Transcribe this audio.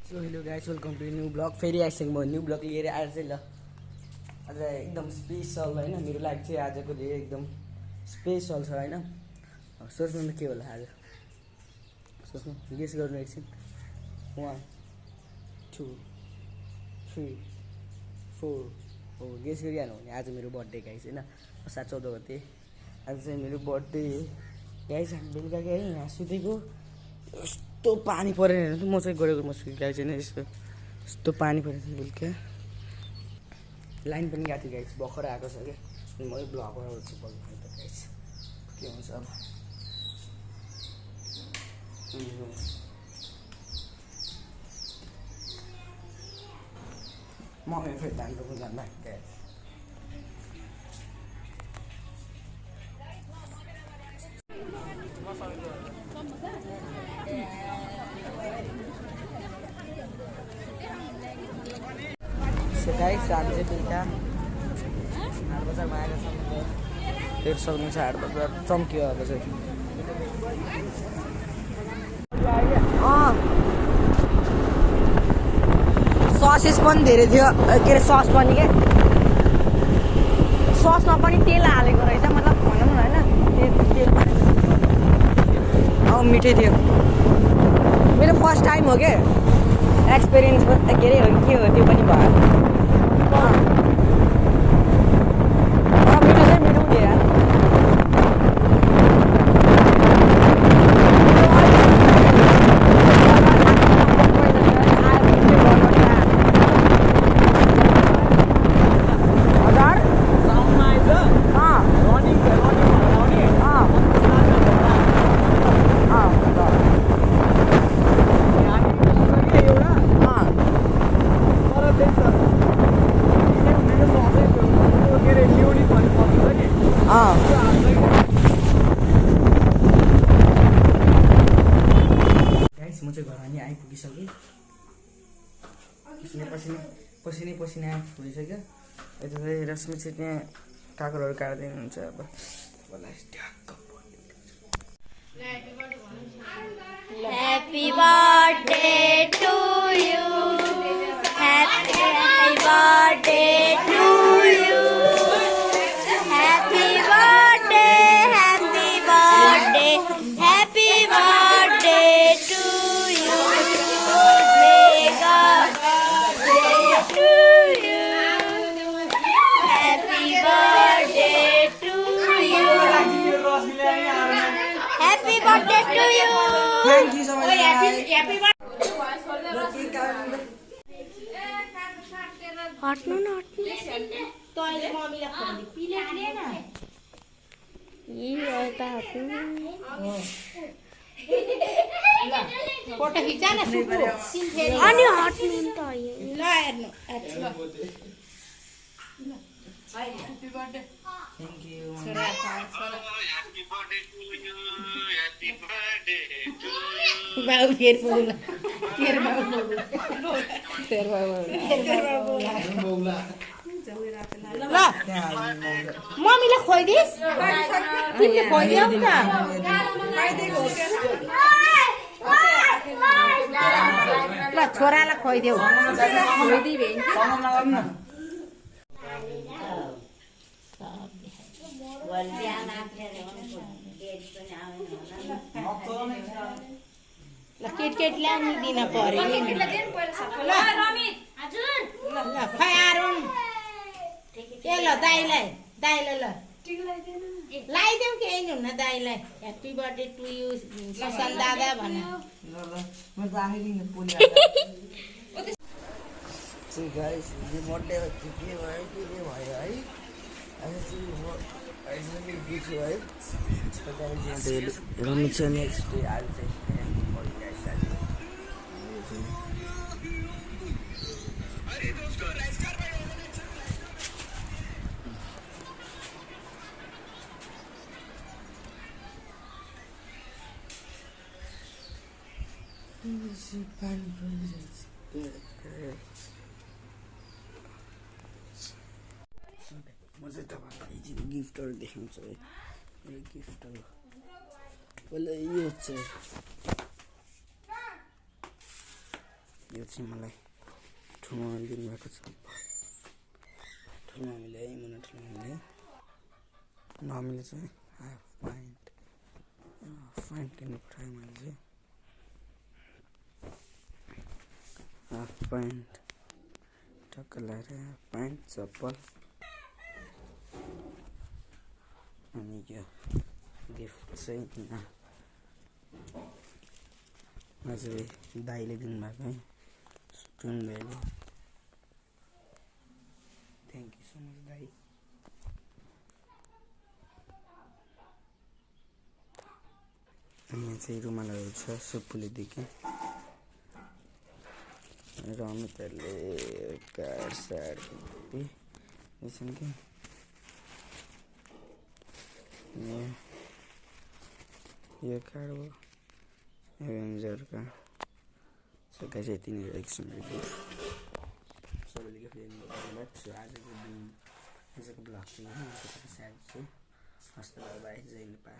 So hello guys welcome to new blog फेरि आइसकेँ म न्यू ब्लग लिएर आज चाहिँ ल आज एकदम स्पेसल होइन मेरो लागि चाहिँ आजको डे एकदम स्पेसल छ होइन सोच्नु न के होला आज सोच्नु गेस गर्नु एकछिन 1 2 3 4 हो गेस गरिहाल्नु भने आज मेरो बर्थडे गाइस होइन 7-14 गते आज चाहिँ मेरो बर्थडे गाइस हामी बेलुका गएँ यहाँ सुतेको यस्तो पानी परेन हेर्नु त म चाहिँ गएको म सुतेको छैन यस्तो पानी परेको छ बेलुका लाइन पनि गएको थियो गाइस भर्खर आएको छ क्या म ब्लग बनाउँछु बल्ल त गाइस के हुन्छ अब म फेरि धानको जान्दा गाइस गाइस हामी चाहिँ बेलुका 8 बजारमा आएर फेरि सक्नुहुन्छ 8 बजार चम्क्यो अब चाहिँ ससेस पनि धेरै थियो के अरे सस पनि के ससमा पनि तेल हालेको रहेछ मतलब भनौँ न होइन तेल अब मिठै थियो मेरो फर्स्ट टाइम हो के एक्सपिरियन्स के अरे हो के हो त्यो पनि भयो मिठो चाहिँ मिठो थियो यार म चाहिँ घरमा नि आइपुगिसकेँ पसिनै आइपुगिसक्यो यता चाहिँ रश्मि चाहिँ त्यहाँ काकरहरू काट्दै हुनुहुन्छ अब Happy birthday to you. Happy birthday to you. Happy birthday, happy birthday, happy birthday to you. May God bless to you. Happy birthday to you. Happy birthday to you. Thank you so much. Happy birthday. हट्नु न हट्नु तैले मम्मीलाई खोल्दै plate लिएन यता हट्नु photo खिचा न सुकु अनि हट्नु नि त ल हेर्नु Happy birthday. Thank you. Happy birthday to you. Happy birthday to you. बाउ फेर बोला फेर बाउ बोला ल मम्मीलाई खोइदिस् तिमीले खोइदियौ न ल छोरालाई खोइदेऊ ल केट ल्याउनु दिन पर्यो ल खै आरुन ए ल दाइलाई ल लगाइदेऊ केही नि हुन्न दाइलाई happy birthday to you Susan दादा भने गाइस यो बर्थडे के भयो है आज चाहिँ रमित छ नेक्स्ट डे आज चाहिँ म चाहिँ तपाईँलाई गिफ्टहरू देखाउँछु है मेरो गिफ्टहरू पहिला यो चाहिँ यो चाहिँ मलाई ठुलो मामाले दिनुभएको छ। ठुलो मामीले है, मुना ठुलो मामीले। मामीले चाहिँ हाफ प्यान्ट किन्नु पठायो। मैले चाहिँ हाफ प्यान्ट टक्क लगाएर हाफ प्यान्ट चप्पल अनि यो गिफ्ट चाहिँ हजुर दाइले दिनुभएको है, टुन दाइले। थ्याङ्क यू सो मच दाइ। यहाँ चाहिँ रुमालहरू छ सुपुलीदेखि र अमितहरूले कार्ड साड दिएछन् कि यो कार्ड हो एभेन्जरका। सो गाइस यति नै रहेको छ मेरो गिफ्ट। सबैले गिफ्ट दिनु धन्यवाद। सो आजको ब्लग चाहिँ त्यसपछि चाहिँ हस्त बाई जय नेपाल।